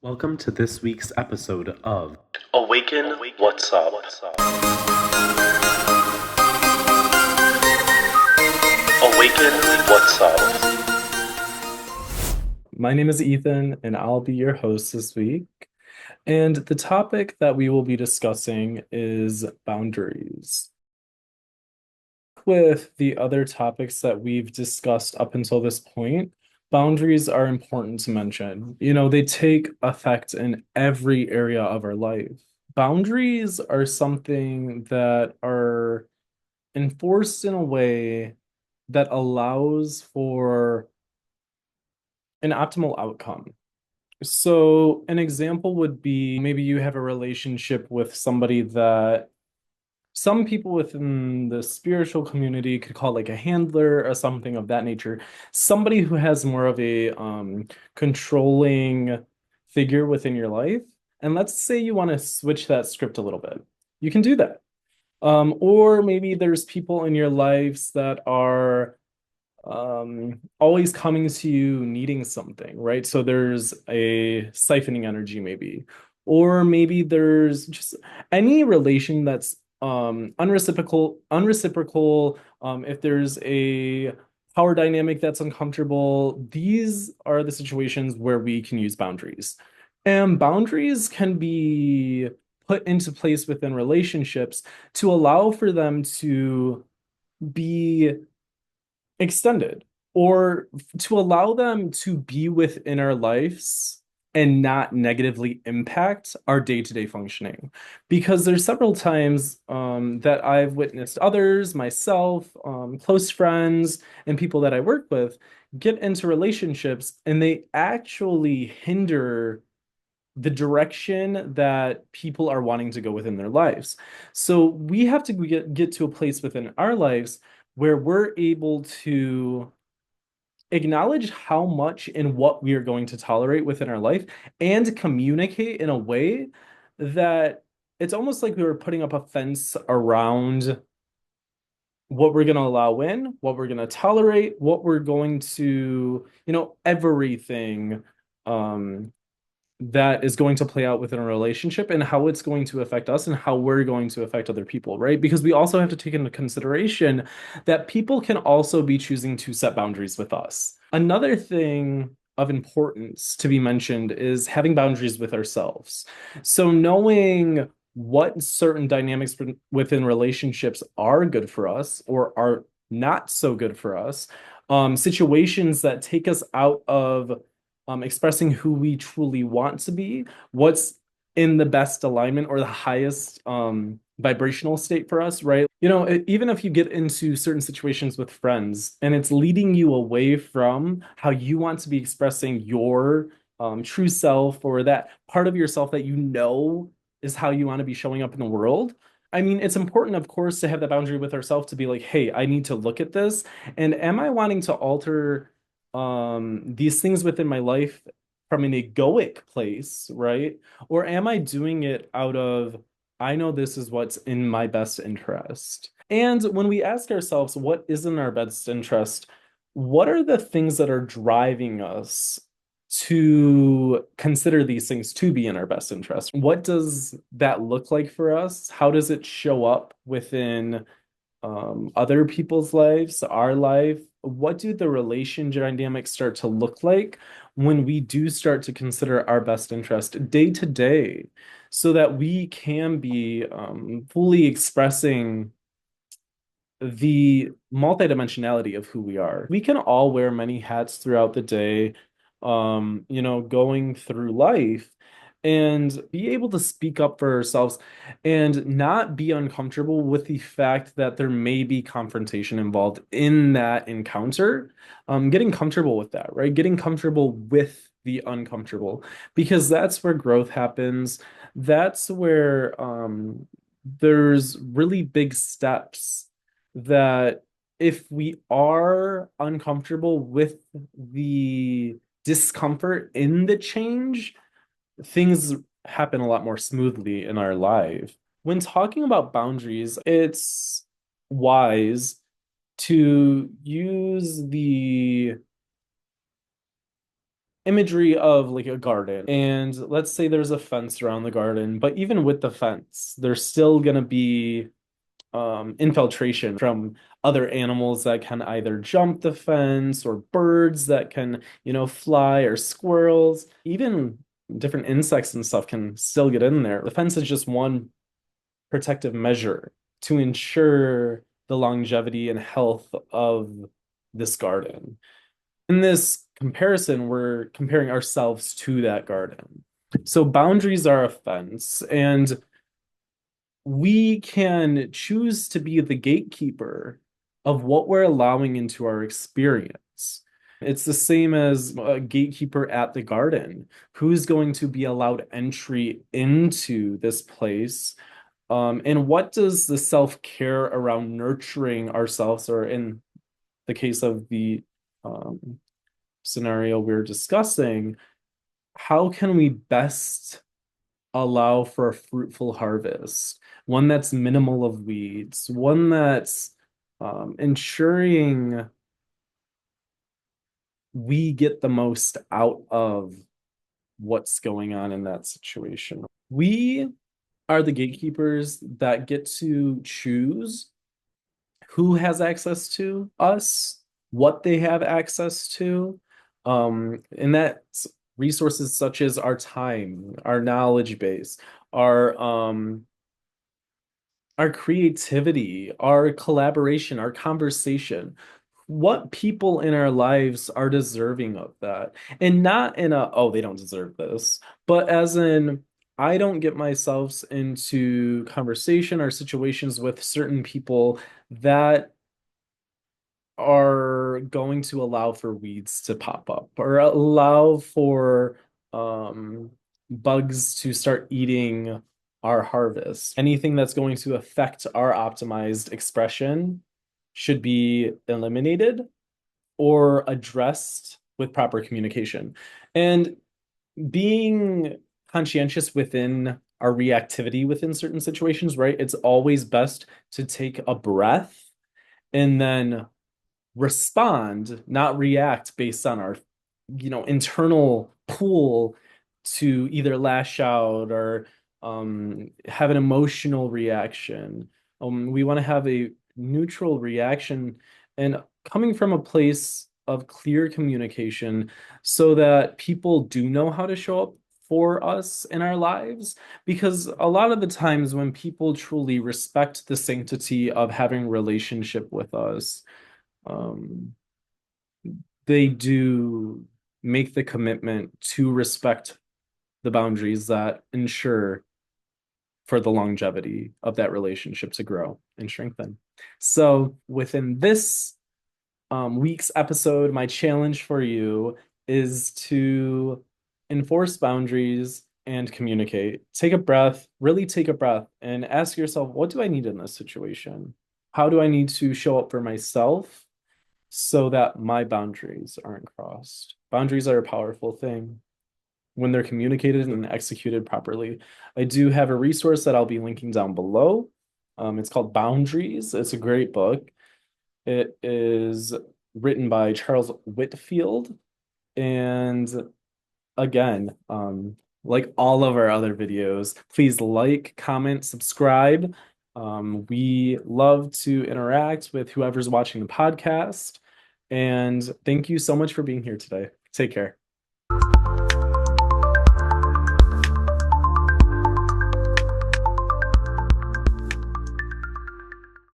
Welcome to this week's episode of Awaken, What's Up? Awaken, What's Up? My name is Ethan, and I'll be your host this week. And the topic that we will be discussing is boundaries. With the other topics that we've discussed up until this point, boundaries are important to mention. They take effect in every area of our life. Boundaries are something that are enforced in a way that allows for an optimal outcome. So, an example would be maybe you have a relationship with somebody that some people within the spiritual community could call like a handler or something of that nature. Somebody who has more of a controlling figure within your life. And let's say you want to switch that script a little bit. You can do that. Or maybe there's people in your lives that are always coming to you needing something, right? So there's a siphoning energy maybe, or maybe there's just any relation that's unreciprocal, if there's a power dynamic that's uncomfortable. These are the situations where we can use boundaries, and boundaries can be put into place within relationships to allow for them to be extended, or to allow them to be within our lives and not negatively impact our day-to-day functioning. Because there's several times that I've witnessed others, myself, close friends, and people that I work with get into relationships and they actually hinder the direction that people are wanting to go within their lives. So we have to get to a place within our lives where we're able to acknowledge how much and what we are going to tolerate within our life and communicate in a way that it's almost like we were putting up a fence around what we're going to allow in, what we're going to tolerate, what we're going to, everything um that is going to play out within a relationship and how it's going to affect us and how we're going to affect other people, right? Because we also have to take into consideration that people can also be choosing to set boundaries with us. Another thing of importance to be mentioned is having boundaries with ourselves. So knowing what certain dynamics within relationships are good for us or are not so good for us, situations that take us out of expressing who we truly want to be, what's in the best alignment or the highest vibrational state for us, right? Even if you get into certain situations with friends and it's leading you away from how you want to be expressing your true self or that part of yourself that you know is how you want to be showing up in the world. I mean, it's important, of course, to have that boundary with ourselves to be like, hey, I need to look at this. And am I wanting to alter these things within my life from an egoic place, right? Or am I doing it out of, I know this is what's in my best interest? And when we ask ourselves what is in our best interest, what are the things that are driving us to consider these things to be in our best interest? What does that look like for us? How does it show up within other people's lives, our life? What do the relation dynamics start to look like when we do start to consider our best interest day to day so that we can be fully expressing the multidimensionality of who we are? We can all wear many hats throughout the day, going through life and be able to speak up for ourselves and not be uncomfortable with the fact that there may be confrontation involved in that encounter. Getting comfortable with that, right? Getting comfortable with the uncomfortable, because that's where growth happens. That's where there's really big steps that if we are uncomfortable with the discomfort in the change, things happen a lot more smoothly in our life. When talking about boundaries, it's wise to use the imagery of like a garden, and let's say there's a fence around the garden, but even with the fence, there's still gonna be infiltration from other animals that can either jump the fence, or birds that can, fly, or squirrels. Even different insects and stuff can still get in there. The fence is just one protective measure to ensure the longevity and health of this garden. In this comparison, we're comparing ourselves to that garden. So boundaries are a fence, and we can choose to be the gatekeeper of what we're allowing into our experience. It's the same as a gatekeeper at the garden. Who's going to be allowed entry into this place? And what does the self-care around nurturing ourselves, or in the case of the um, scenario we're discussing, how can we best allow for a fruitful harvest? One that's minimal of weeds, one that's ensuring we get the most out of what's going on in that situation. We are the gatekeepers that get to choose who has access to us, what they have access to, and that's resources such as our time, our knowledge base, our um, our creativity, our collaboration, our conversation. What people in our lives are deserving of that? And not in a, oh, they don't deserve this, but as in, I don't get myself into conversation or situations with certain people that are going to allow for weeds to pop up, or allow for um, bugs to start eating our harvest. Anything that's going to affect our optimized expression should be eliminated or addressed with proper communication. And being conscientious within our reactivity within certain situations, right? It's always best to take a breath and then respond, not react based on our, internal pull to either lash out or have an emotional reaction. We want to have a neutral reaction and coming from a place of clear communication so that people do know how to show up for us in our lives. Because a lot of the times when people truly respect the sanctity of having relationship with us, um, they do make the commitment to respect the boundaries that ensure for the longevity of that relationship to grow and strengthen. So, within this week's episode, my challenge for you is to enforce boundaries and communicate. Take a breath, really take a breath, and ask yourself, what do I need in this situation? How do I need to show up for myself so that my boundaries aren't crossed? Boundaries are a powerful thing when they're communicated and executed properly. I do have a resource that I'll be linking down below. It's called Boundaries. It's a great book. It is written by Charles Whitfield. And again, like all of our other videos, please like, comment, subscribe. We love to interact with whoever's watching the podcast. And thank you so much for being here today. Take care.